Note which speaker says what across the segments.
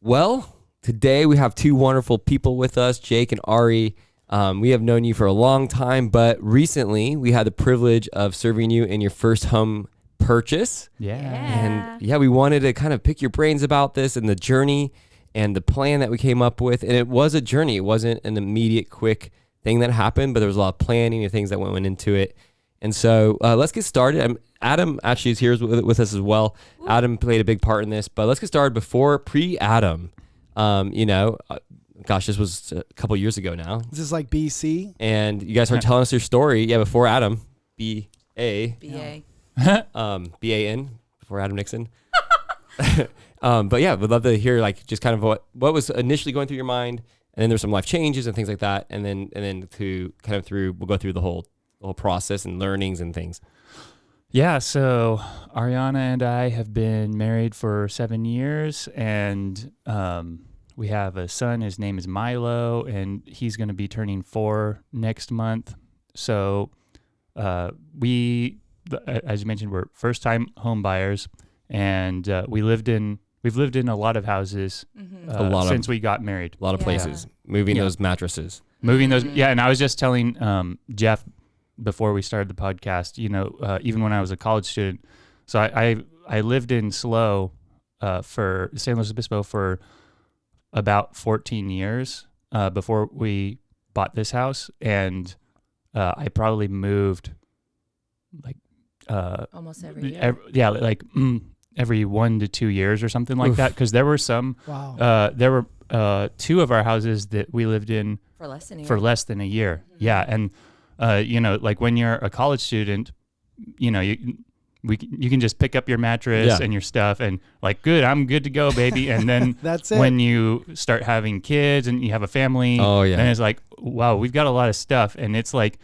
Speaker 1: Well, today we have two wonderful people with us, Jake and Ari. We have known you for a long time, but recently we had the privilege of serving you in your first home purchase. And we wanted to kind of pick your brains about this and the journey and the plan that we came up with. And it was a journey. It wasn't an immediate, quick thing that happened, but there was a lot of planning and things that went into it. And so let's get started. Adam actually is here with us as well. Ooh. Adam played a big part in this, but let's get started pre-Adam. This was a couple years ago now.
Speaker 2: This is like BC.
Speaker 1: And you guys are telling us your story. Yeah, before Adam, B-A. B-A-N, before Adam Nixon. But yeah, we'd love to hear just kind of what was initially going through your mind, and then there's some life changes and things like that, and then to kind of we'll go through the whole process and learnings and things.
Speaker 3: Yeah, so Ariana and I have been married for 7 years, and we have a son. His name is Milo, and he's going to be turning 4 next month. So we, as you mentioned, we're first-time home buyers, and we've lived in a lot of houses since we got married.
Speaker 1: A lot of places, moving those mattresses.
Speaker 3: And I was just telling Jeff before we started the podcast, even when I was a college student. So I lived in SLO for San Luis Obispo for about 14 years before we bought this house. And I probably moved
Speaker 4: almost every year.
Speaker 3: Every 1 to 2 years or something like that. Because there were some, there were 2 of our houses that we lived in
Speaker 4: for less than a
Speaker 3: year.
Speaker 4: Mm-hmm.
Speaker 3: Yeah. And when you're a college student, you can just pick up your mattress and your stuff and I'm good to go, baby. And then
Speaker 2: that's it.
Speaker 3: When you start having kids and you have a family, and it's like, wow, we've got a lot of stuff. And it's like,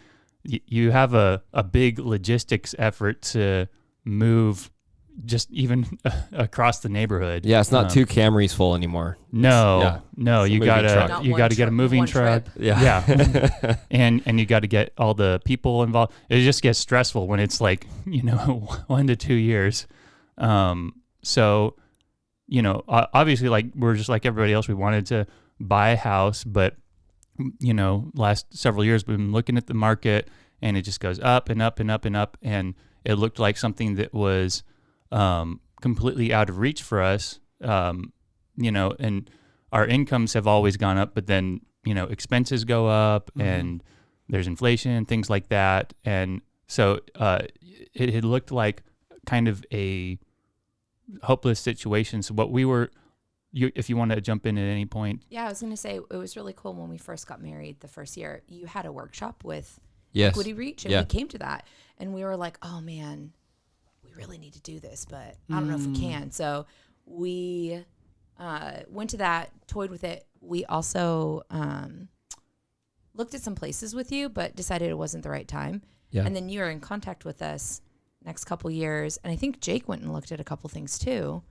Speaker 3: you have a big logistics effort to move just even across the neighborhood.
Speaker 1: Yeah, it's not 2 Camrys full anymore.
Speaker 3: No, you gotta get a moving truck. Yeah. and you got to get all the people involved. It just gets stressful when it's 1 to 2 years. So, obviously we're just like everybody else. We wanted to buy a house, but last several years we've been looking at the market and it just goes up and up and up and up. And it looked like something that was completely out of reach for us, and our incomes have always gone up, but then, expenses go up and there's inflation and things like that. And so it had looked like kind of a hopeless situation. So what we were, if you want to jump in at any point.
Speaker 4: Yeah, I was going to say, it was really cool when we first got married the first year. You had a workshop with Equity Reach, and we came to that, and we were like, oh man, we really need to do this, but I don't know if we can. So we went to that, toyed with it. We also looked at some places with you, but decided it wasn't the right time. Yeah. And then you were in contact with us next couple years. And I think Jake went and looked at a couple things too.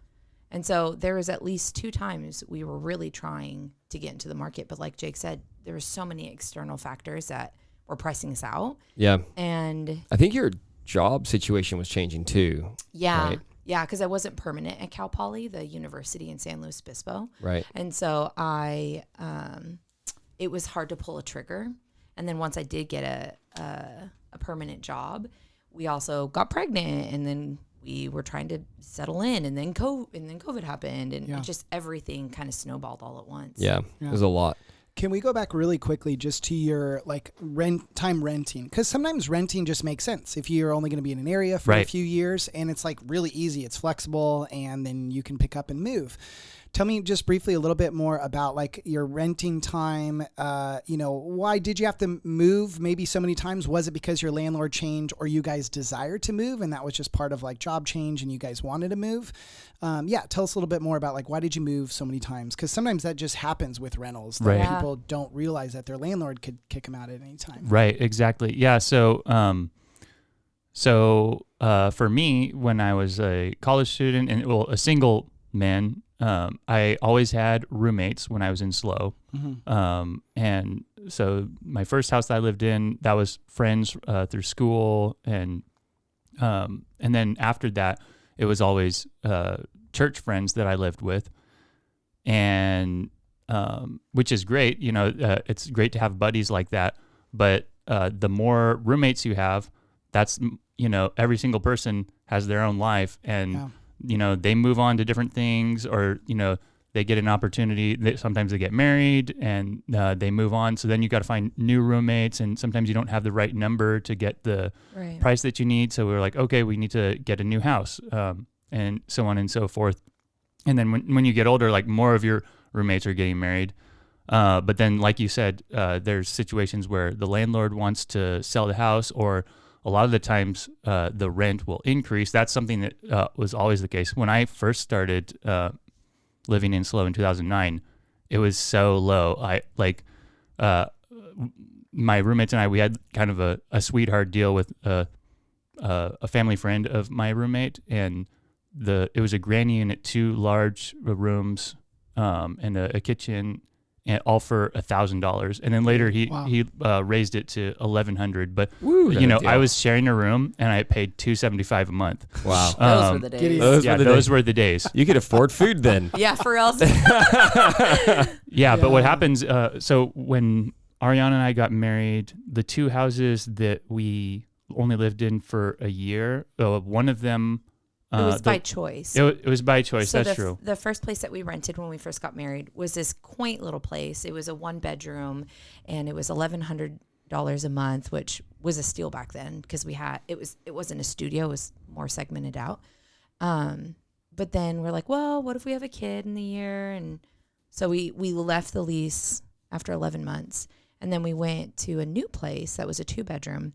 Speaker 4: And so there was at least 2 times we were really trying to get into the market. But like Jake said, there were so many external factors that were pricing us out.
Speaker 1: Yeah.
Speaker 4: And
Speaker 1: I think your job situation was changing too.
Speaker 4: Yeah.
Speaker 1: Right?
Speaker 4: Yeah, because I wasn't permanent at Cal Poly, the university in San Luis Obispo.
Speaker 1: Right.
Speaker 4: And so it was hard to pull a trigger. And then once I did get a permanent job, we also got pregnant, and then we were trying to settle in, and then COVID happened, and it just everything kind of snowballed all at once.
Speaker 1: Yeah, it was a lot.
Speaker 2: Can we go back really quickly just to your renting? Because sometimes renting just makes sense if you're only going to be in an area for a few years, and it's really easy, it's flexible, and then you can pick up and move. Tell me just briefly a little bit more about your renting time. Why did you have to move maybe so many times? Was it because your landlord changed, or you guys desired to move and that was just part of job change and you guys wanted to move? Tell us a little bit more about why did you move so many times? Because sometimes that just happens with rentals. That people don't realize that their landlord could kick them out at any time.
Speaker 3: Right, exactly. Yeah, so for me, when I was a college student and a single man, I always had roommates when I was in SLO. Mm-hmm. And so my first house that I lived in, that was friends through school. And then after that, it was always church friends that I lived with. and which is great. It's great to have buddies like that. But the more roommates you have, that's, every single person has their own life, and they move on to different things, or they get an opportunity. Sometimes they get married and they move on. So then you got to find new roommates, and sometimes you don't have the right number to get the price that you need. So we were like, okay, we need to get a new house, and so on and so forth. And then when you get older, like more of your roommates are getting married. But then, like you said, there's situations where the landlord wants to sell the house, or a lot of the times the rent will increase. That's something that was always the case. When I first started living in SLO in 2009, it was so low. My roommates and I, we had kind of a sweetheart deal with a family friend of my roommate, and it was a granny unit, 2 large rooms, and a kitchen, and all for $1,000. And then later he raised it to $1,100. But I was sharing a room, and I paid $275 a month.
Speaker 1: Wow,
Speaker 4: those were the days.
Speaker 3: Those were the days.
Speaker 1: You could afford food then.
Speaker 4: Yeah, for real.
Speaker 3: Yeah, but what happens? So when Ariana and I got married, the 2 houses that we only lived in for a year, one of them.
Speaker 4: It was by choice.
Speaker 3: It was by choice.
Speaker 4: So
Speaker 3: that's true.
Speaker 4: The first place that we rented when we first got married was this quaint little place. It was a 1-bedroom, and it was $1,100 a month, which was a steal back then, because it wasn't a studio; it was more segmented out. But then we're like, well, what if we have a kid in the year? And so we left the lease after 11 months, and then we went to a new place that was a 2-bedroom.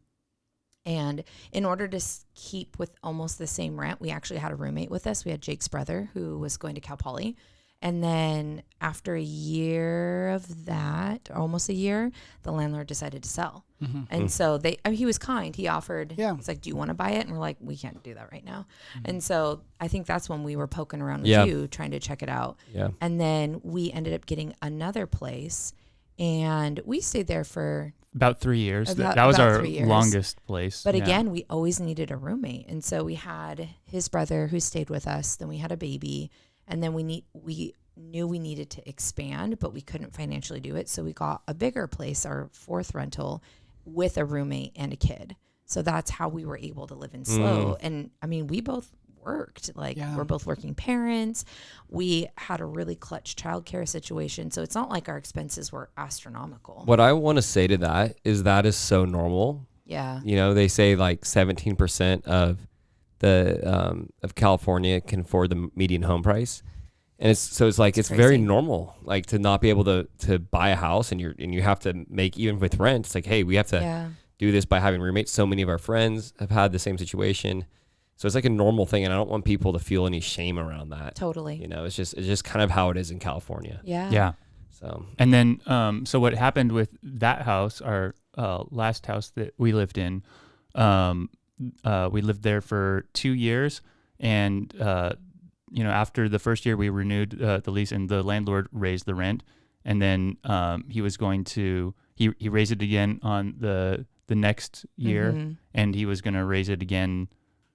Speaker 4: And in order to keep with almost the same rent, we actually had a roommate with us. We had Jake's brother, who was going to Cal Poly. And then after a year of that, almost a year, the landlord decided to sell. Mm-hmm. And so he was kind. He offered, he's like, do you want to buy it? And we're like, we can't do that right now. Mm-hmm. And so I think that's when we were poking around with you, trying to check it out. Yeah. And then we ended up getting another place, and we stayed there for
Speaker 3: about 3 years. That was our longest place.
Speaker 4: But again, we always needed a roommate. And so we had his brother who stayed with us. Then we had a baby. And then we knew we needed to expand, but we couldn't financially do it. So we got a bigger place, our 4th rental, with a roommate and a kid. So that's how we were able to live in SLO. And I mean, we both worked. We're both working parents. We had a really clutch childcare situation. So it's not like our expenses were astronomical.
Speaker 1: What I want to say to that is so normal.
Speaker 4: Yeah.
Speaker 1: They say like 17% of of California can afford the median home price. And it's crazy. Very normal, like, to not be able to buy a house, and you have to make, even with rent. It's like, hey, we have to do this by having roommates. So many of our friends have had the same situation. So it's like a normal thing, and I don't want people to feel any shame around that.
Speaker 4: Totally.
Speaker 1: It's just kind of how it is in California.
Speaker 4: Yeah.
Speaker 3: Yeah. So, and then, so what happened with that house, our last house that we lived in, we lived there for 2 years, and after the first year we renewed the lease, and the landlord raised the rent, and then he was going to he raised it again on the next year, mm-hmm. and he was going to raise it again.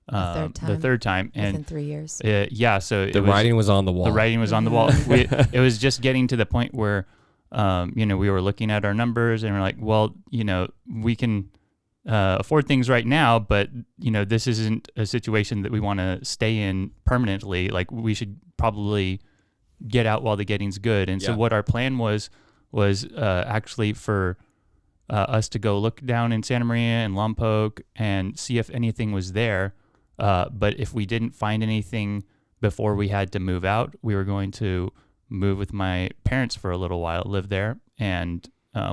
Speaker 3: The third time, and
Speaker 4: within 3 years.
Speaker 1: So the writing was on the wall.
Speaker 3: The writing was on the wall. It was just getting to the point where, we were looking at our numbers, and we're like, well, we can afford things right now, but this isn't a situation that we want to stay in permanently. Like, we should probably get out while the getting's good. And so what our plan was actually for us to go look down in Santa Maria and Lompoc and see if anything was there. But if we didn't find anything before we had to move out, we were going to move with my parents for a little while, live there. And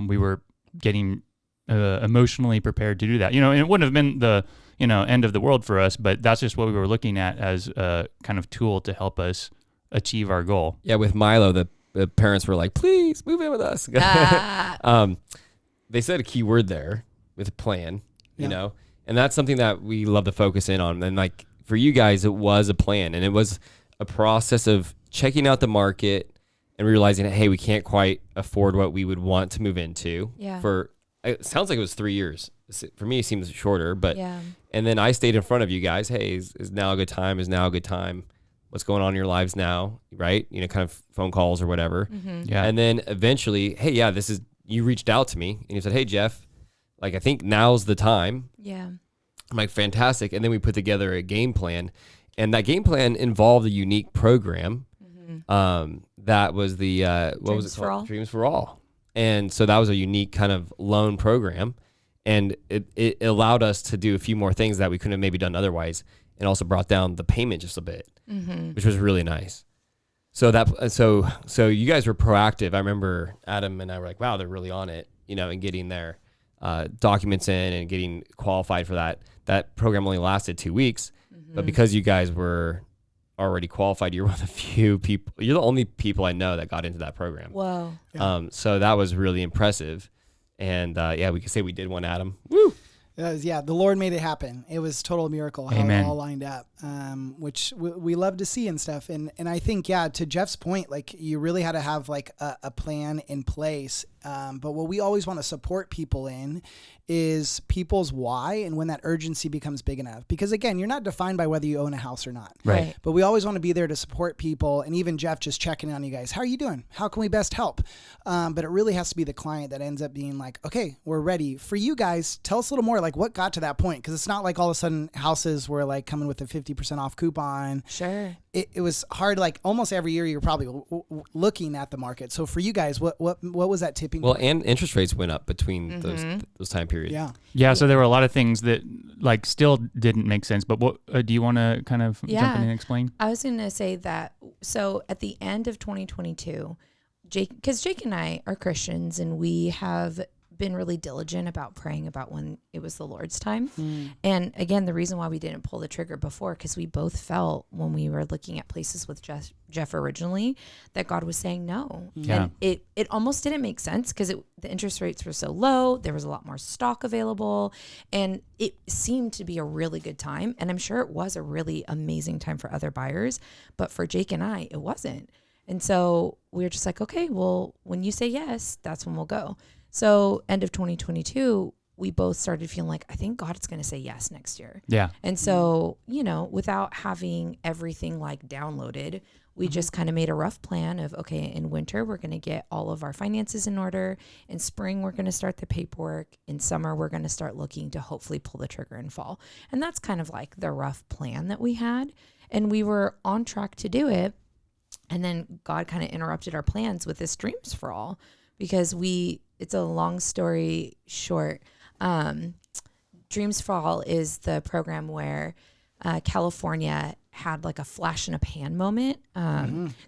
Speaker 3: we were getting emotionally prepared to do that. And it wouldn't have been the, end of the world for us, but that's just what we were looking at as a kind of tool to help us achieve our goal.
Speaker 1: Yeah, with Milo, the parents were like, please move in with us. They said a key word there with a plan, and that's something that we love to focus in on. And like, for you guys, it was a plan, and it was a process of checking out the market and realizing, hey, we can't quite afford what we would want to move into.
Speaker 4: Yeah.
Speaker 1: It sounds like it was 3 years. For me, it seems shorter, but and then I stayed in front of you guys. Hey, is now a good time? Is now a good time? what's going on in your lives now, right? You know, kind of phone calls or whatever.
Speaker 4: Mm-hmm.
Speaker 3: Yeah.
Speaker 1: And then eventually, hey, yeah, you reached out to me and you said, hey, Jeff, like, I think now's the time.
Speaker 4: Yeah.
Speaker 1: I'm like, fantastic. And then we put together a game plan, and that game plan involved a unique program. That was the, what was it called? Dreams for All. And so that was a unique kind of loan program. And it allowed us to do a few more things that we couldn't have maybe done otherwise, and also brought down the payment just a bit, which was really nice. So so you guys were proactive. I remember Adam and I were like, wow, they're really on it, you know, and getting their documents in and getting qualified for that. That program only lasted 2 weeks, but because you guys were already qualified, you're one of the few people, you're the only people I know that got into that program.
Speaker 4: Whoa.
Speaker 2: Yeah.
Speaker 1: So that was really impressive. And yeah, we could say we did one, Adam. Woo!
Speaker 2: The Lord made it happen. It was a total miracle how
Speaker 3: Amen.
Speaker 2: it all lined up, which we love to see and stuff. And I think, yeah, to Jeff's point, like you really had to have like a plan in place. But what we always want to support people in is people's why and when that urgency becomes big enough. Because again, you're not defined by whether you own a house or not.
Speaker 3: Right.
Speaker 2: But we always want to be there to support people. And even Jeff just checking on you guys. How are you doing? How can we best help? But it really has to be the client that ends up being like, okay, we're ready. For you guys, tell us a little more like what got to that point. Because it's not like all of a sudden houses were like coming with a 50% off coupon.
Speaker 4: Sure.
Speaker 2: It was hard. Like almost every year you're probably looking at the market. So for you guys, what was that tipping point?
Speaker 1: And interest rates went up between those time periods.
Speaker 2: Yeah.
Speaker 3: So there were a lot of things that like still didn't make sense. But what do you want to kind of jump in and explain?
Speaker 4: I was going to say that. So at the end of 2022, Jake and I are Christians, and we have been really diligent about praying about when it was the Lord's time. And again, the reason why we didn't pull the trigger before, because we both felt when we were looking at places with Jeff originally that God was saying no.
Speaker 3: Yeah.
Speaker 4: And it almost didn't make sense because the interest rates were so low. There was a lot more stock available, and it seemed to be a really good time. And I'm sure it was a really amazing time for other buyers, but for Jake and I, it wasn't. And so we were just like, okay, well, when you say yes, that's when we'll go. So end of 2022, we both started feeling like, I think God is going to say yes next year.
Speaker 3: Yeah.
Speaker 4: And so, you know, without having everything like downloaded, we just kind of made a rough plan of, okay, in winter, we're going to get all of our finances in order. In spring, we're going to start the paperwork. In summer, we're going to start looking to hopefully pull the trigger in fall. And that's kind of like the rough plan that we had. And we were on track to do it. And then God kind of interrupted our plans with this Dreams for All, because it's a long story short. Dreams for All is the program where California had like a flash in a pan moment.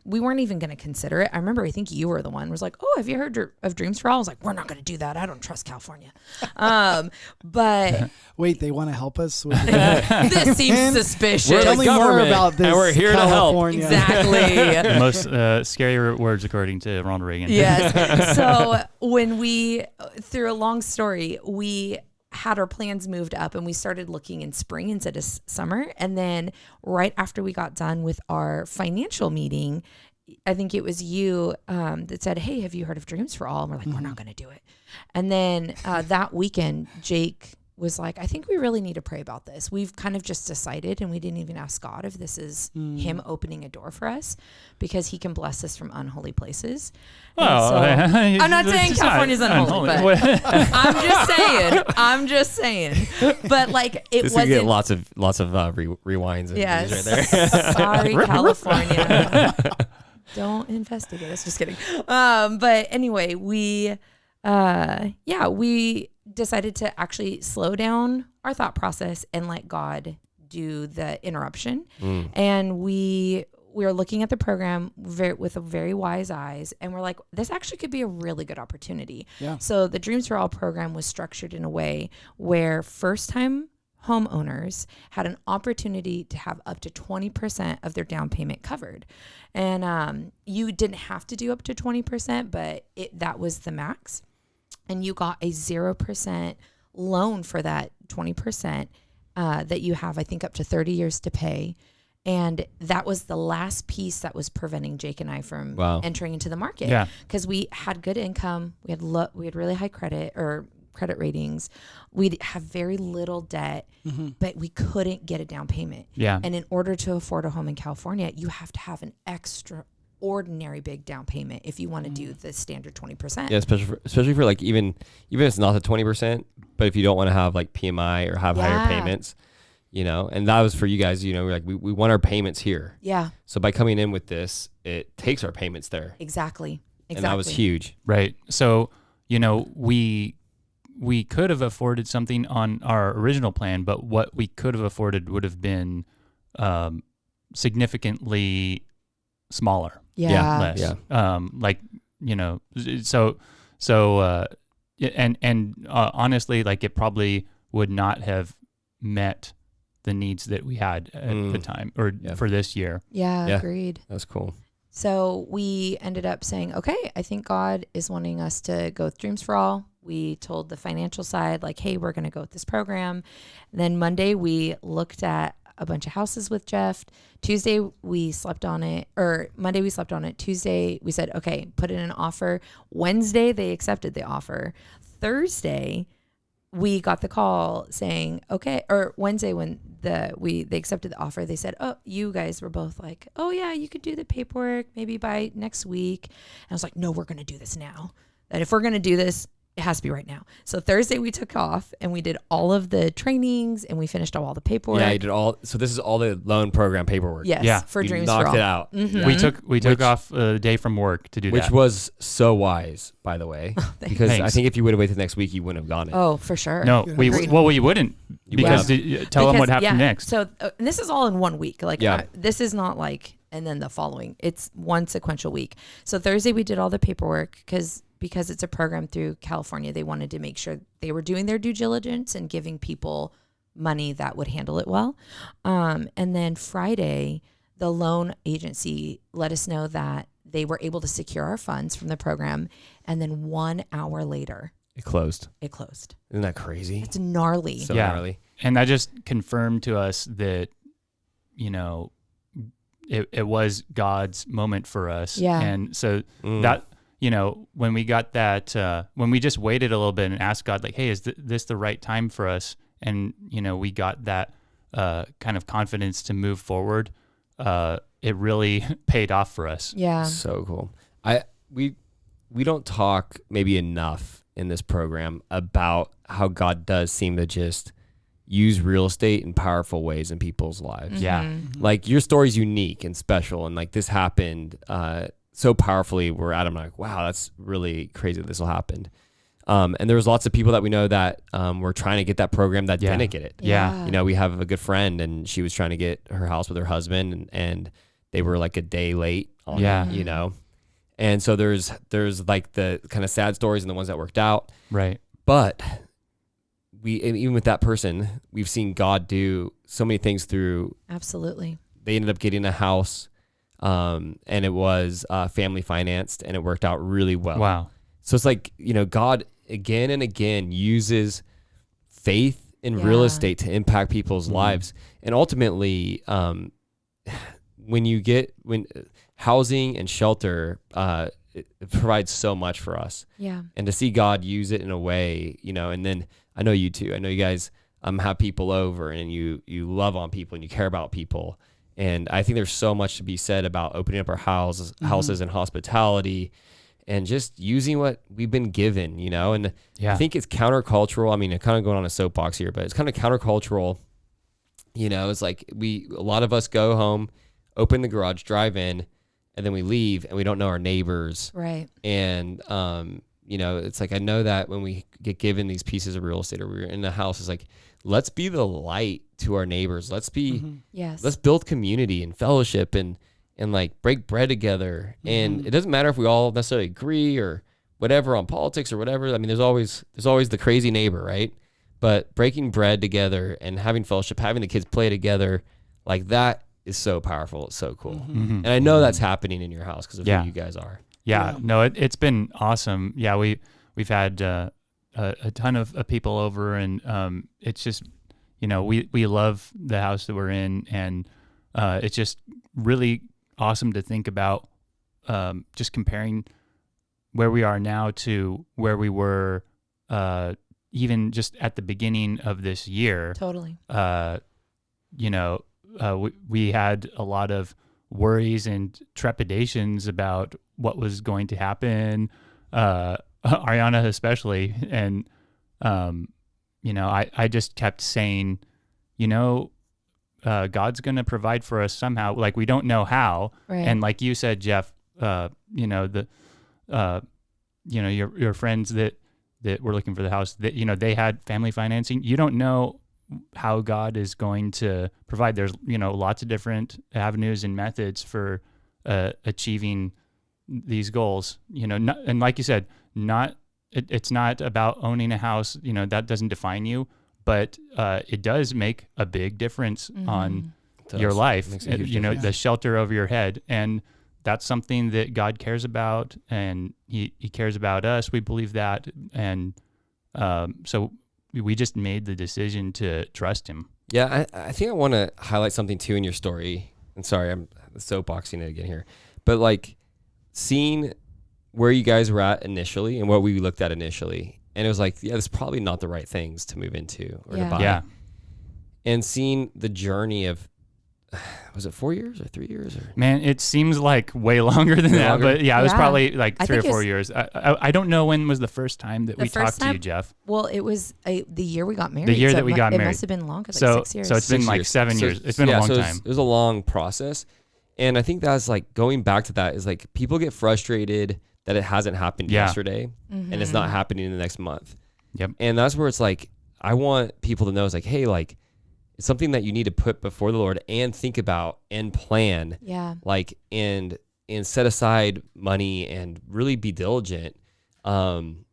Speaker 4: We weren't even going to consider it. I remember, I think you were the one who was like, oh, have you heard of Dreams for All? I was like, we're not going to do that. I don't trust California. But
Speaker 2: wait, they want to help us with
Speaker 4: this seems suspicious.
Speaker 2: Tell me more about this.
Speaker 1: And we're here
Speaker 2: California.
Speaker 1: to help.
Speaker 4: Exactly.
Speaker 3: The most scary words according to Ronald Reagan.
Speaker 4: Yes. So when through a long story, we had our plans moved up and we started looking in spring instead of summer. And then right after we got done with our financial meeting, I think it was you that said, hey, have you heard of Dreams for All? And we're like, we're not going to do it. And then that weekend, Jake was like, I think we really need to pray about this. We've kind of just decided, and we didn't even ask God if this is him opening a door for us, because he can bless us from unholy places.
Speaker 3: Well,
Speaker 4: I'm not saying California's unholy, but I'm just saying. But like, it
Speaker 1: this
Speaker 4: wasn't.
Speaker 1: Get lots of rewinds. And
Speaker 4: Yes.
Speaker 1: right there.
Speaker 4: Sorry, California. Don't investigate us. Just kidding. But anyway, we decided to actually slow down our thought process and let God do the interruption. And we were looking at the program with a very wise eyes, and we're like, this actually could be a really good opportunity.
Speaker 2: Yeah.
Speaker 4: So the Dreams for All program was structured in a way where first-time homeowners had an opportunity to have up to 20% of their down payment covered. And you didn't have to do up to 20%, but that was the max. And you got a 0% loan for that 20% that you have, I think, up to 30 years to pay. And that was the last piece that was preventing Jake and I from entering into the market.
Speaker 3: Yeah.
Speaker 4: Because we had good income, we had really high credit, or credit ratings. We'd have very little debt, but we couldn't get a down payment.
Speaker 3: Yeah.
Speaker 4: And in order to afford a home in California, you have to have an extraordinary big down payment if you want to do the standard 20%.
Speaker 1: Yeah, especially for like even if it's not the 20%, but if you don't want to have like PMI or have higher payments, you know, and that was for you guys, you know, like we want our payments here.
Speaker 4: Yeah.
Speaker 1: So by coming in with this, it takes our payments there.
Speaker 4: Exactly.
Speaker 1: And that was huge.
Speaker 3: Right. So, you know, we could have afforded something on our original plan, but what we could have afforded would have been significantly smaller.
Speaker 4: Yeah.
Speaker 3: Less.
Speaker 1: Yeah.
Speaker 3: Like, you know, and honestly, like it probably would not have met the needs that we had at the time or for this year.
Speaker 4: Yeah, agreed.
Speaker 1: That's cool.
Speaker 4: So we ended up saying, okay, I think God is wanting us to go with Dreams for All. We told the financial side, like, hey, we're going to go with this program. And then Monday, we looked at a bunch of houses with Jeff. Tuesday, we slept on it, or Monday, we slept on it. Tuesday, we said, okay, put in an offer. Wednesday, they accepted the offer. Thursday, we got the call saying, okay, or Wednesday when they accepted the offer, they said, oh, you guys were both like, oh yeah, you could do the paperwork maybe by next week. And I was like, no, we're going to do this now. That if we're going to do this, it has to be right now. So Thursday we took off and we did all of the trainings and we finished all the paperwork.
Speaker 1: Yeah, you did all. So this is all the loan program paperwork.
Speaker 4: Yes,
Speaker 3: yeah.
Speaker 4: for
Speaker 1: you
Speaker 4: Dreams for All.
Speaker 1: knocked it out.
Speaker 4: Mm-hmm.
Speaker 1: Yeah.
Speaker 3: We took off a day from work to do
Speaker 1: which
Speaker 3: that.
Speaker 1: Which was so wise, by the way. Because
Speaker 3: Thanks.
Speaker 1: I think if you would have waited next week, you wouldn't have gone it.
Speaker 4: Oh, for sure.
Speaker 3: No, we wouldn't. Because tell them what happened next.
Speaker 4: So and this is all in 1 week. Like this is not like, and then the following. It's one sequential week. So Thursday we did all the paperwork because it's a program through California. They wanted to make sure they were doing their due diligence and giving people money that would handle it well. And then Friday, the loan agency let us know that they were able to secure our funds from the program. And then 1 hour later,
Speaker 1: it closed.
Speaker 4: Isn't
Speaker 1: that crazy?
Speaker 4: It's gnarly.
Speaker 1: So gnarly.
Speaker 3: And that just confirmed to us that, you know, it was God's moment for us.
Speaker 4: Yeah.
Speaker 3: And so that, you know, when we got that, when we just waited a little bit and asked God, like, hey, is this the right time for us? And, you know, we got that kind of confidence to move forward. It really paid off for us.
Speaker 4: Yeah.
Speaker 1: So cool. We don't talk maybe enough in this program about how God does seem to just use real estate in powerful ways in people's lives.
Speaker 4: Mm-hmm.
Speaker 3: Yeah.
Speaker 1: Like your story's unique and special. And like this happened so powerfully where I'm like, wow, that's really crazy that this will happen. And there was lots of people that we know that were trying to get that program that didn't get it.
Speaker 3: Yeah.
Speaker 1: You know, we have a good friend and she was trying to get her house with her husband and they were like a day late on it, you know? And so there's like the kind of sad stories and the ones that worked out.
Speaker 3: Right.
Speaker 1: But even with that person, we've seen God do so many things through.
Speaker 4: Absolutely.
Speaker 1: They ended up getting a house and it was family financed and it worked out really well.
Speaker 3: Wow.
Speaker 1: So it's like, you know, God again and again uses faith in real estate to impact people's lives. And ultimately, when housing and shelter, it provides so much for us.
Speaker 4: Yeah.
Speaker 1: And to see God use it in a way, you know, and then I know you too. I know you guys have people over and you love on people and you care about people. And I think there's so much to be said about opening up our houses and hospitality and just using what we've been given, you know, and I think it's countercultural. I mean, I'm kind of going on a soapbox here, but it's kind of countercultural. You know, it's like a lot of us go home, open the garage, drive in, and then we leave and we don't know our neighbors.
Speaker 4: Right.
Speaker 1: And, you know, it's like, I know that when we get given these pieces of real estate or we're in the house, it's like, let's be the light to our neighbors. Let's be, let's build community and fellowship and like break bread together. And it doesn't matter if we all necessarily agree or whatever on politics or whatever. I mean, there's always the crazy neighbor, right? But breaking bread together and having fellowship, having the kids play together, like that is so powerful. It's so cool. And I know that's happening in your house because of who you guys are.
Speaker 3: Yeah. No, it's been awesome. Yeah. We've had a ton of people over and it's just, you know, we love the house that we're in and it's just really awesome to think about just comparing where we are now to where we were even just at the beginning of this year,
Speaker 4: totally,
Speaker 3: we had a lot of worries and trepidations about what was going to happen, Ariana especially. And, I just kept saying, God's going to provide for us somehow. Like, we don't know how.
Speaker 4: right.
Speaker 3: And like you said, Jeff, your friends that were looking for the house, that, they had family financing. You don't know how God is going to provide. There's, lots of different avenues and methods for achieving these goals, and like you said, it's not about owning a house, that doesn't define you, but it does make a big difference on your life, the shelter over your head. And that's something that God cares about, and he cares about us. We believe that. And so we just made the decision to trust him.
Speaker 1: Yeah, I think I want to highlight something too in your story. And sorry, I'm soapboxing it again here. But like seeing where you guys were at initially and what we looked at initially. And it was like, yeah, this is probably not the right things to move into or to buy.
Speaker 3: Yeah.
Speaker 1: And seeing the journey of, was it 4 years or 3 years? Or?
Speaker 3: Man, it seems like way longer than that. But yeah, it was probably like 3 or 4 years. I don't know when was the first time that we talked to you, Jeff.
Speaker 4: Well, it was the year we got married.
Speaker 3: The year that we got married.
Speaker 4: It must have been longer, like 6 years.
Speaker 3: So it's been like 7 years. It's been a long time.
Speaker 1: It was a long process. And I think that's like going back to that is like people get frustrated that it hasn't happened yesterday and it's not happening in the next month.
Speaker 3: Yep.
Speaker 1: And that's where it's like, I want people to know it's like, hey, like it's something that you need to put before the Lord and think about and plan.
Speaker 4: Yeah.
Speaker 1: Like, and set aside money and really be diligent.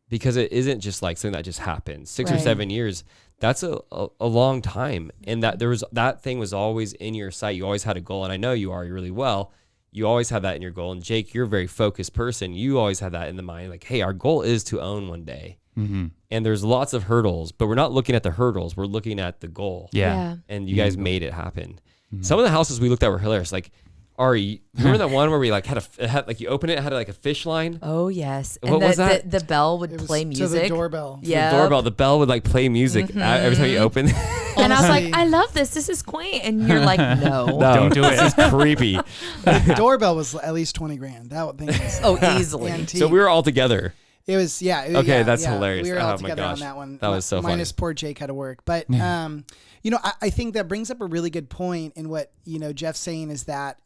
Speaker 1: Because it isn't just like something that just happens. 6 or 7 years, that's a long time. And that thing was always in your sight. You always had a goal. And I know you are really well. You always have that in your goal. And Jake, you're a very focused person. You always have that in the mind. Like, hey, our goal is to own one day.
Speaker 3: Mm-hmm.
Speaker 1: And there's lots of hurdles, but we're not looking at the hurdles. We're looking at the goal.
Speaker 3: Yeah.
Speaker 1: And you guys made it happen. Mm-hmm. Some of the houses we looked at were hilarious. Like, Ari, remember that one where we like had like you open it, had like a fish line?
Speaker 4: Oh yes.
Speaker 1: What was that?
Speaker 4: The bell would play music.
Speaker 2: To the doorbell.
Speaker 4: Yeah.
Speaker 1: The doorbell. The bell would like play music every time you open.
Speaker 4: And I was like, I love this. This is quaint. And you're like, no,
Speaker 3: don't do it.
Speaker 1: This is creepy.
Speaker 2: The doorbell was at least $20,000. That thing was
Speaker 4: easily.
Speaker 2: antique.
Speaker 1: So we were all together.
Speaker 2: It was
Speaker 1: Okay, that's hilarious.
Speaker 2: We were all
Speaker 1: my
Speaker 2: together
Speaker 1: gosh.
Speaker 2: on that one.
Speaker 1: That was so funny.
Speaker 2: Minus poor Jake had to work, but I think that brings up a really good point in what Jeff's saying is that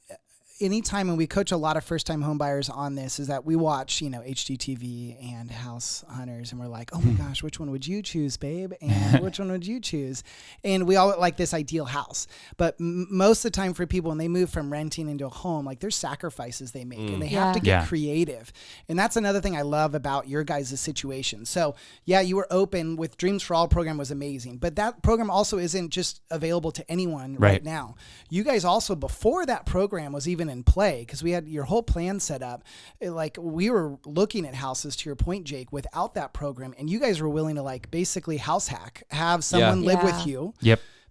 Speaker 2: anytime, and we coach a lot of first-time home buyers on this, is that we watch, HGTV and House Hunters, and we're like, oh my gosh, which one would you choose, babe? And which one would you choose? And we all like this ideal house. But most of the time for people, when they move from renting into a home, like there's sacrifices they make, and they have to get creative. And that's another thing I love about your guys' situation. So yeah, you were open with Dreams for All program was amazing, but that program also isn't just available to anyone right now. You guys also, before that program was even in play, because we had your whole plan set up, like we were looking at houses, to your point, Jake, without that program, and you guys were willing to like basically house hack, have someone live with you,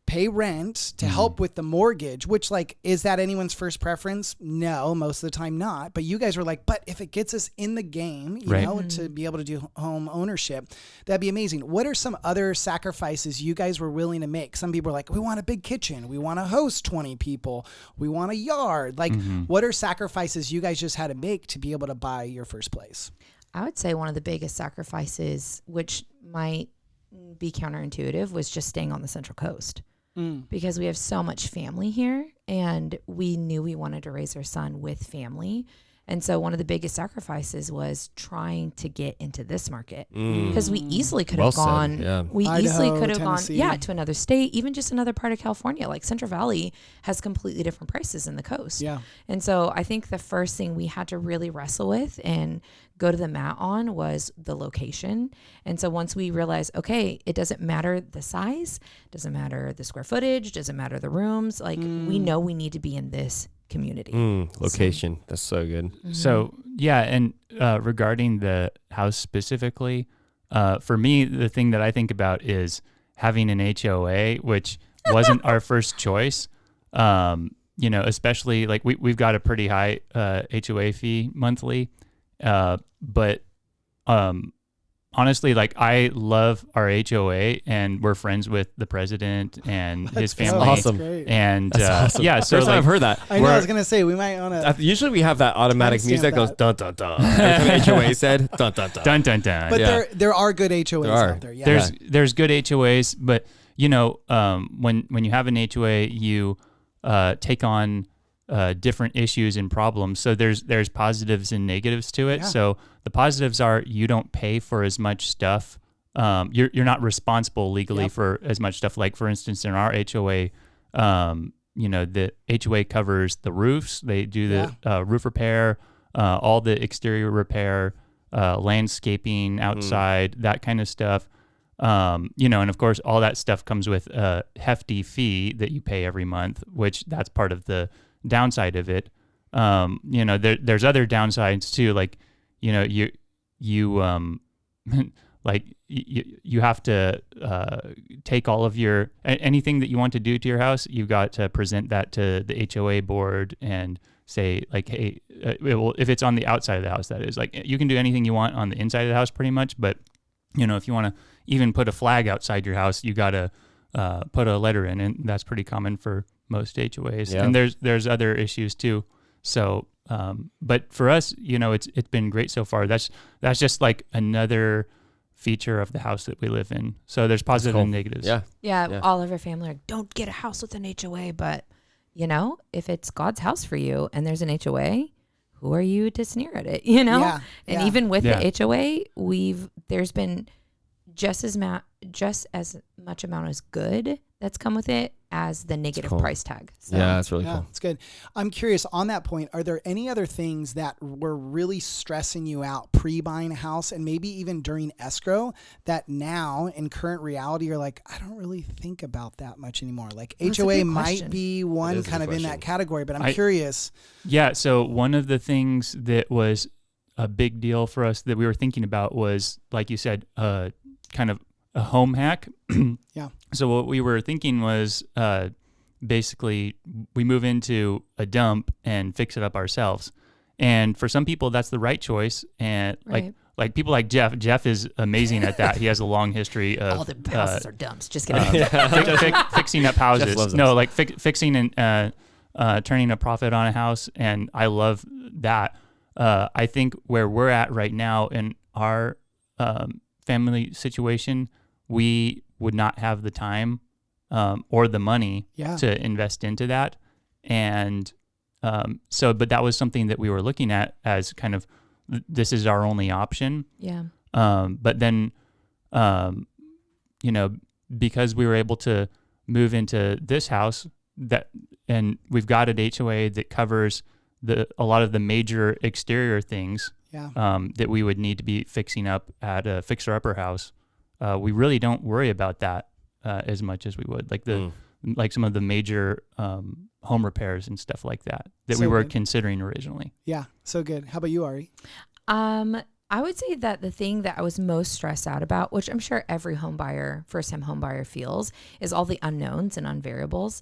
Speaker 2: pay rent to help with the mortgage, which like, is that anyone's first preference? No, most of the time not. But you guys were like, but if it gets us in the game, you know, to be able to do home ownership, that'd be amazing. What are some other sacrifices you guys were willing to make? Some people are like, we want a big kitchen. We want to host 20 people. We want a yard. Like, what are sacrifices you guys just had to make to be able to buy your first place?
Speaker 4: I would say one of the biggest sacrifices, which might be counterintuitive, was just staying on the Central Coast. Because we have so much family here, and we knew we wanted to raise our son with family. And so one of the biggest sacrifices was trying to get into this market, because we easily could have gone, we easily could have gone, to another state, even just another part of California. Like Central Valley has completely different prices than the coast. Yeah. And so I think the first thing we had to really wrestle with and go to the mat on was the location. And so once we realized, okay, it doesn't matter the size, doesn't matter the square footage, doesn't matter the rooms, like we know we need to be in this community.
Speaker 1: Location. That's so good.
Speaker 3: So yeah. And regarding the house specifically, for me, the thing that I think about is having an HOA, which wasn't our first choice. Especially like we've got a pretty high HOA fee monthly. But honestly, like I love our HOA, and we're friends with the president and his family.
Speaker 1: Awesome.
Speaker 3: And
Speaker 1: awesome.
Speaker 3: Yeah, so
Speaker 1: first time I've heard that.
Speaker 2: I know. I was gonna say we might want to.
Speaker 1: Usually we have that automatic music that goes dun dun dun. Every time HOA said dun dun dun
Speaker 3: dun dun dun.
Speaker 2: But there are good HOAs out there. Yeah.
Speaker 3: There's good HOAs, but when you have an HOA, you take on different issues and problems. So there's positives and negatives to it. Yeah. So the positives are you don't pay for as much stuff. You're not responsible legally for as much stuff. Like for instance, in our HOA, the HOA covers the roofs. They do the roof repair, all the exterior repair, landscaping outside, that kind of stuff. And of course, all that stuff comes with a hefty fee that you pay every month, which that's part of the downside of it. There's other downsides too. Like, you you have to take all of your anything that you want to do to your house. You've got to present that to the HOA board and say like, hey, if it's on the outside of the house, that is, like, you can do anything you want on the inside of the house pretty much. But if you want to even put a flag outside your house, you got to put a letter in, and that's pretty common for most HOAs. Yeah. And there's other issues too. So, but for us, it's been great so far. That's just like another feature of the house that we live in. So there's positive and negatives.
Speaker 4: Yeah. All of our family are, don't get a house with an HOA, but if it's God's house for you and there's an HOA, who are you to sneer at it? And even with the HOA, there's been just as much amount as good that's come with it as the negative price tag. So,
Speaker 1: yeah, that's really cool.
Speaker 2: It's good. I'm curious on that point. Are there any other things that were really stressing you out pre-buying a house and maybe even during escrow that now in current reality you're like, I don't really think about that much anymore? Like HOA might be one kind of in that category, but I'm curious.
Speaker 3: Yeah. So one of the things that was a big deal for us that we were thinking about was, like you said, kind of a home hack.
Speaker 2: Yeah.
Speaker 3: So what we were thinking was basically we move into a dump and fix it up ourselves. And for some people, that's the right choice. And like people like Jeff is amazing at that. He has a long history of
Speaker 4: all the houses are dumps. Just kidding.
Speaker 3: Fixing up houses. No, like fixing and turning a profit on a house. And I love that. I think where we're at right now in our family situation, we would not have the time or the money to invest into that. And but that was something that we were looking at as kind of, this is our only option.
Speaker 4: Yeah.
Speaker 3: But then, because we were able to move into this house and we've got an HOA that covers a lot of the major exterior things that we would need to be fixing up at a fixer-upper house. We really don't worry about that as much as we would, like some of the major home repairs and stuff like that we were considering originally.
Speaker 2: Yeah, so good. How about you, Ari?
Speaker 4: I would say that the thing that I was most stressed out about, which I'm sure every first-time home buyer feels, is all the unknowns and unvariables.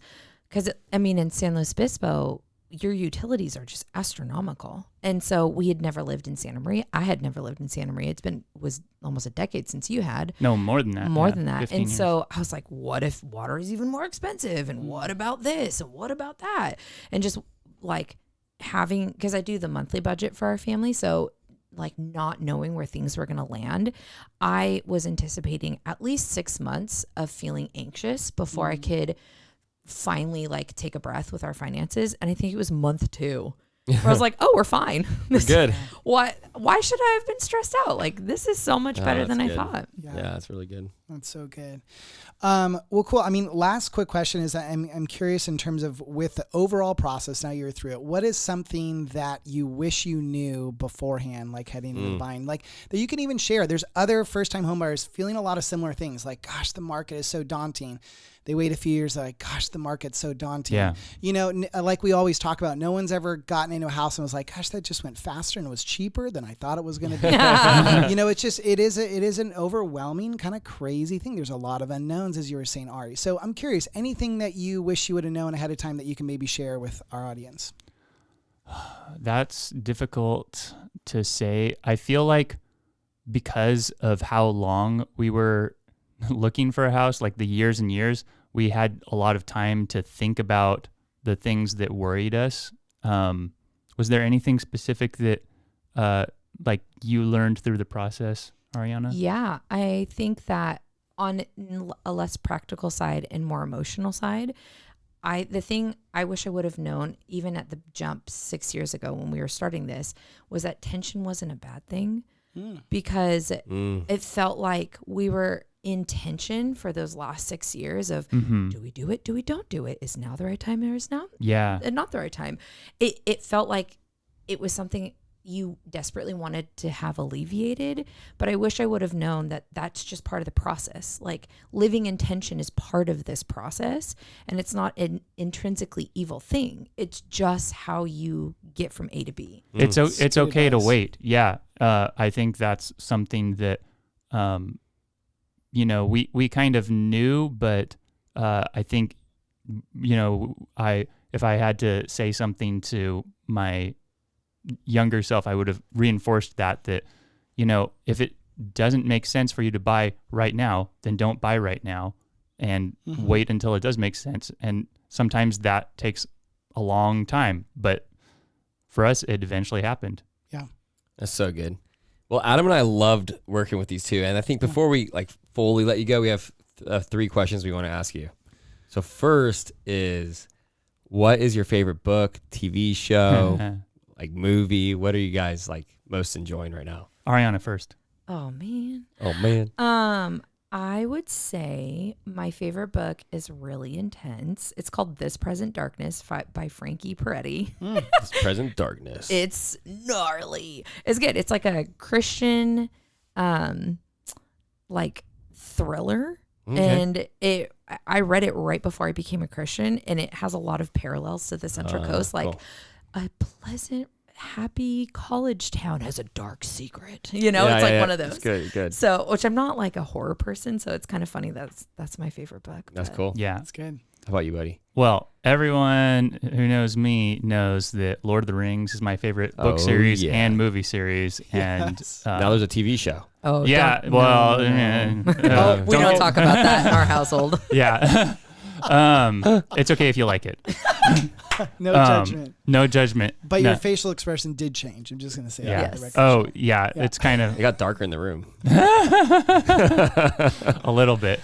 Speaker 4: Because, in San Luis Obispo, your utilities are just astronomical. And so we had never lived in Santa Maria. I had never lived in Santa Maria. Was almost a decade since you had.
Speaker 3: No, more than that.
Speaker 4: More than that. And so I was like, what if water is even more expensive? And what about this? And what about that? And just like because I do the monthly budget for our family. So like not knowing where things were going to land, I was anticipating at least 6 months of feeling anxious before I could finally like take a breath with our finances. And I think it was month 2 where I was like, oh, we're fine.
Speaker 1: Good.
Speaker 4: Why should I have been stressed out? Like, this is so much better than I thought.
Speaker 1: Yeah, that's really good.
Speaker 2: That's so good. Well, cool. Last quick question is I'm curious in terms of with the overall process, now you're through it, what is something that you wish you knew beforehand, like heading into buying, like that you can even share? There's other first-time homebuyers feeling a lot of similar things, like, gosh, the market is so daunting. They wait a few years, they're like, gosh, the market's so daunting.
Speaker 3: Yeah.
Speaker 2: Like we always talk about, no one's ever gotten into a house and was like, gosh, that just went faster and it was cheaper than I thought it was going to be. It is an overwhelming kind of crazy thing. There's a lot of unknowns, as you were saying, Ari. So I'm curious, anything that you wish you would have known ahead of time that you can maybe share with our audience?
Speaker 3: That's difficult to say. I feel like because of how long we were looking for a house, like the years and years, we had a lot of time to think about the things that worried us. Was there anything specific that like you learned through the process, Ariana?
Speaker 4: Yeah, I think that on a less practical side and more emotional side, the thing I wish I would have known even at the jump 6 years ago when we were starting this was that tension wasn't a bad thing, because it felt like we were in tension for those last 6 years of do we do it? Do we don't do it? Is now the right time or is now not the right time? It felt like it was something you desperately wanted to have alleviated, but I wish I would have known that that's just part of the process. Like living in tension is part of this process, and it's not an intrinsically evil thing. It's just how you get from A to B.
Speaker 3: It's okay to wait. Yeah. I think that's something that, we kind of knew, but I think, if I had to say something to my younger self, I would have reinforced that, if it doesn't make sense for you to buy right now, then don't buy right now and wait until it does make sense. And sometimes that takes a long time, but for us, it eventually happened.
Speaker 2: Yeah.
Speaker 1: That's so good. Well, Adam and I loved working with these two. And I think before we fully let you go, we have 3 questions we want to ask you. So first is, what is your favorite book, TV show, movie? What are you guys most enjoying right now?
Speaker 3: Ariana first.
Speaker 4: Oh man.
Speaker 1: I
Speaker 4: would say my favorite book is really intense. It's called This Present Darkness by Frankie Peretti.
Speaker 1: This Present Darkness.
Speaker 4: It's gnarly. It's good. It's like a Christian thriller. Okay. And I read it right before I became a Christian, and it has a lot of parallels to the Central Coast. Cool. A pleasant, happy college town has a dark secret. It's one of those.
Speaker 1: It's good.
Speaker 4: So, which I'm not a horror person, so it's kind of funny that's my favorite book.
Speaker 1: That's cool.
Speaker 3: Yeah.
Speaker 2: That's good.
Speaker 1: How about you, buddy?
Speaker 3: Well, everyone who knows me knows that Lord of the Rings is my favorite book series and movie series.
Speaker 2: Yes.
Speaker 3: And
Speaker 1: now there's a TV show.
Speaker 3: Oh, yeah. Well,
Speaker 4: we don't talk about that in our household.
Speaker 3: Yeah. It's okay if you like it.
Speaker 2: No judgment.
Speaker 3: No judgment.
Speaker 2: But your facial expression did change. I'm just going to say that.
Speaker 4: Yes.
Speaker 3: Oh, yeah. It's kind of...
Speaker 1: It got darker in the room.
Speaker 3: A little bit.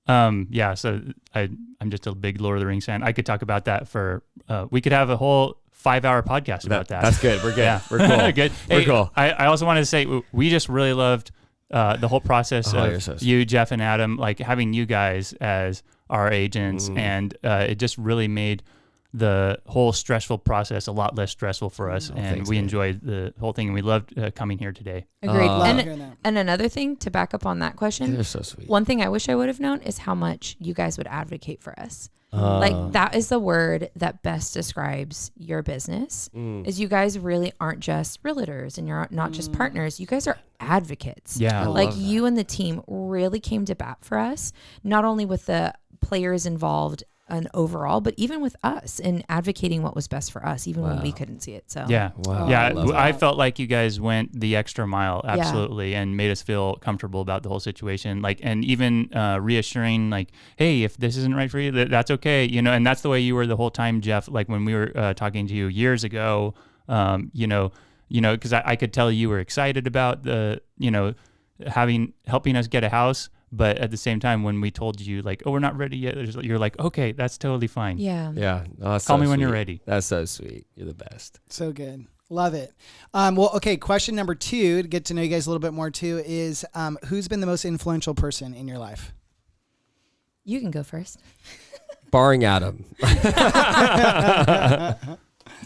Speaker 3: So I'm just a big Lord of the Rings fan. I could talk about that for... we could have a whole 5-hour podcast about that.
Speaker 1: That's good. We're good. Yeah. We're cool.
Speaker 3: Good. We're cool. I also wanted to say, we just really loved the whole process of you, Jeff, and Adam, having you guys as our agents, and it just really made the whole stressful process a lot less stressful for us, and we enjoyed the whole thing, and we loved coming here today.
Speaker 4: Agreed. And another thing to back up on that question,
Speaker 1: they're so sweet.
Speaker 4: One thing I wish I would have known is how much you guys would advocate for us. That is the word that best describes your business, is you guys really aren't just realtors, and you're not just partners. You guys are advocates.
Speaker 3: Yeah.
Speaker 4: You and the team really came to bat for us, not only with the players involved and overall, but even with us in advocating what was best for us, even when we couldn't see it. So
Speaker 3: I felt like you guys went the extra mile, absolutely, and made us feel comfortable about the whole situation. And even reassuring, hey, if this isn't right for you, that's okay, And that's the way you were the whole time, Jeff. When we were talking to you years ago, because I could tell you were excited about the, helping us get a house. But at the same time, when we told you we're not ready yet, you're like, okay, that's totally fine.
Speaker 4: Yeah.
Speaker 1: Yeah. Oh,
Speaker 3: Call me when you're ready.
Speaker 1: That's so sweet. You're the best.
Speaker 2: So good. Love it. Question number 2 to get to know you guys a little bit more too is who's been the most influential person in your life?
Speaker 4: You can go first.
Speaker 1: Barring Adam.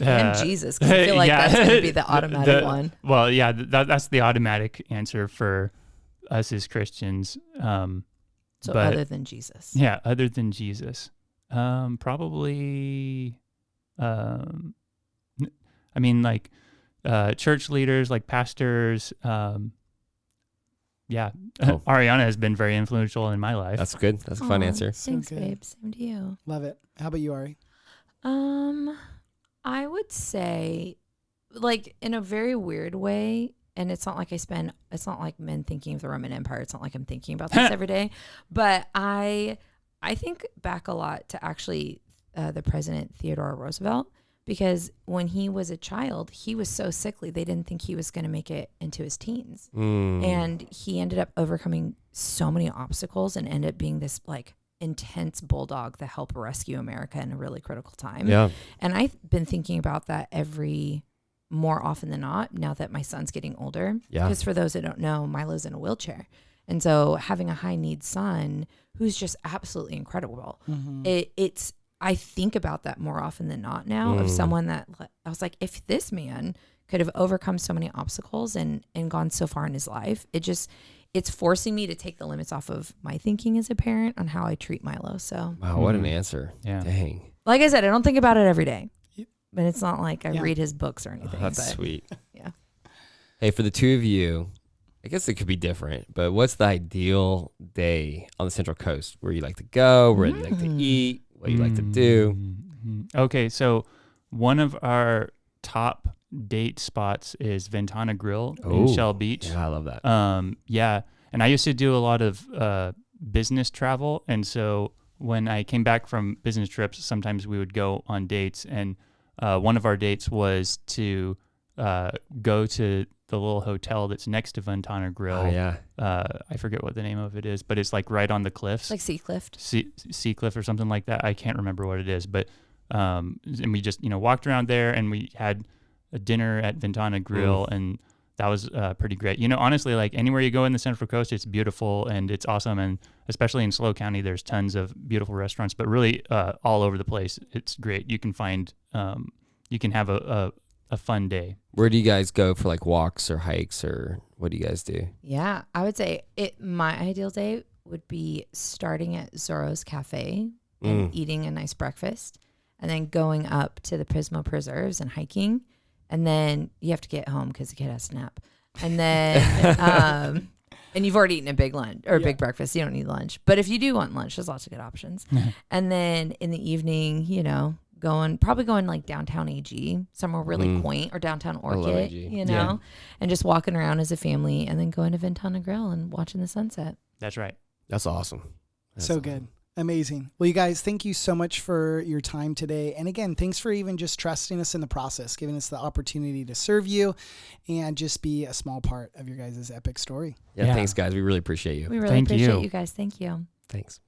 Speaker 4: And Jesus, because I feel like that's going to be the automatic one.
Speaker 3: Well, yeah, that's the automatic answer for us as Christians.
Speaker 4: Other than Jesus.
Speaker 3: Yeah, other than Jesus. Probably, church leaders, pastors. Ariana has been very influential in my life.
Speaker 1: That's good. That's a fun answer.
Speaker 4: Thanks, babe. Same to you.
Speaker 2: Love it. How about you, Ari?
Speaker 4: I would say, in a very weird way, and it's not like it's not like men thinking of the Roman Empire. It's not like I'm thinking about this every day, but I think back a lot to actually the President Theodore Roosevelt, because when he was a child, he was so sickly, they didn't think he was going to make it into his teens. And he ended up overcoming so many obstacles and ended up being this like intense bulldog that helped rescue America in a really critical time.
Speaker 1: Yeah.
Speaker 4: And I've been thinking about that more often than not now that my son's getting older.
Speaker 1: Yeah.
Speaker 4: Because for those that don't know, Milo's in a wheelchair. And so having a high needs son who's just absolutely incredible, I think about that more often than not now of someone that I was like, if this man could have overcome so many obstacles and gone so far in his life, it's forcing me to take the limits off of my thinking as a parent on how I treat Milo. So
Speaker 1: wow, what an answer.
Speaker 3: Yeah.
Speaker 1: Dang.
Speaker 4: Like I said, I don't think about it every day, but it's not like I read his books or anything.
Speaker 1: That's sweet.
Speaker 4: Yeah.
Speaker 1: Hey, for the two of you, I guess it could be different, but what's the ideal day on the Central Coast where you like to go, where you like to eat, what you like to do?
Speaker 3: Okay, so one of our top date spots is Ventana Grill in Shell Beach.
Speaker 1: Yeah, I love that.
Speaker 3: Yeah, and I used to do a lot of business travel, and so when I came back from business trips, sometimes we would go on dates, and one of our dates was to go to the little hotel that's next to Ventana Grill.
Speaker 1: Oh, yeah.
Speaker 3: I forget what the name of it is, but it's like right on the cliffs.
Speaker 4: Like Sea Cliff.
Speaker 3: Sea Cliff or something like that. I can't remember what it is, but and we just walked around there, and we had a dinner at Ventana Grill, and that was pretty great. Honestly, like anywhere you go in the Central Coast, it's beautiful and it's awesome, and especially in SLO County, there's tons of beautiful restaurants. But really, all over the place, it's great. You can find, you can have a fun day.
Speaker 1: Where do you guys go for like walks or hikes, or what do you guys do?
Speaker 4: Yeah, I would say my ideal day would be starting at Zorro's Cafe and eating a nice breakfast, and then going up to the Pismo Preserves and hiking. And then you have to get home because the kid has to nap. And then, and you've already eaten a big lunch or a big breakfast. You don't need lunch. But if you do want lunch, there's lots of good options. And then in the evening, probably going like downtown AG, somewhere really quaint, or downtown Orchid, and just walking around as a family, and then going to Ventana Grill and watching the sunset.
Speaker 3: That's right.
Speaker 1: That's awesome.
Speaker 2: So good. Amazing. Well, you guys, thank you so much for your time today. And again, thanks for even just trusting us in the process, giving us the opportunity to serve you and just be a small part of your guys' epic story.
Speaker 1: Yeah. Thanks, guys. We really appreciate you.
Speaker 4: We really appreciate you guys. Thank you.
Speaker 1: Thanks.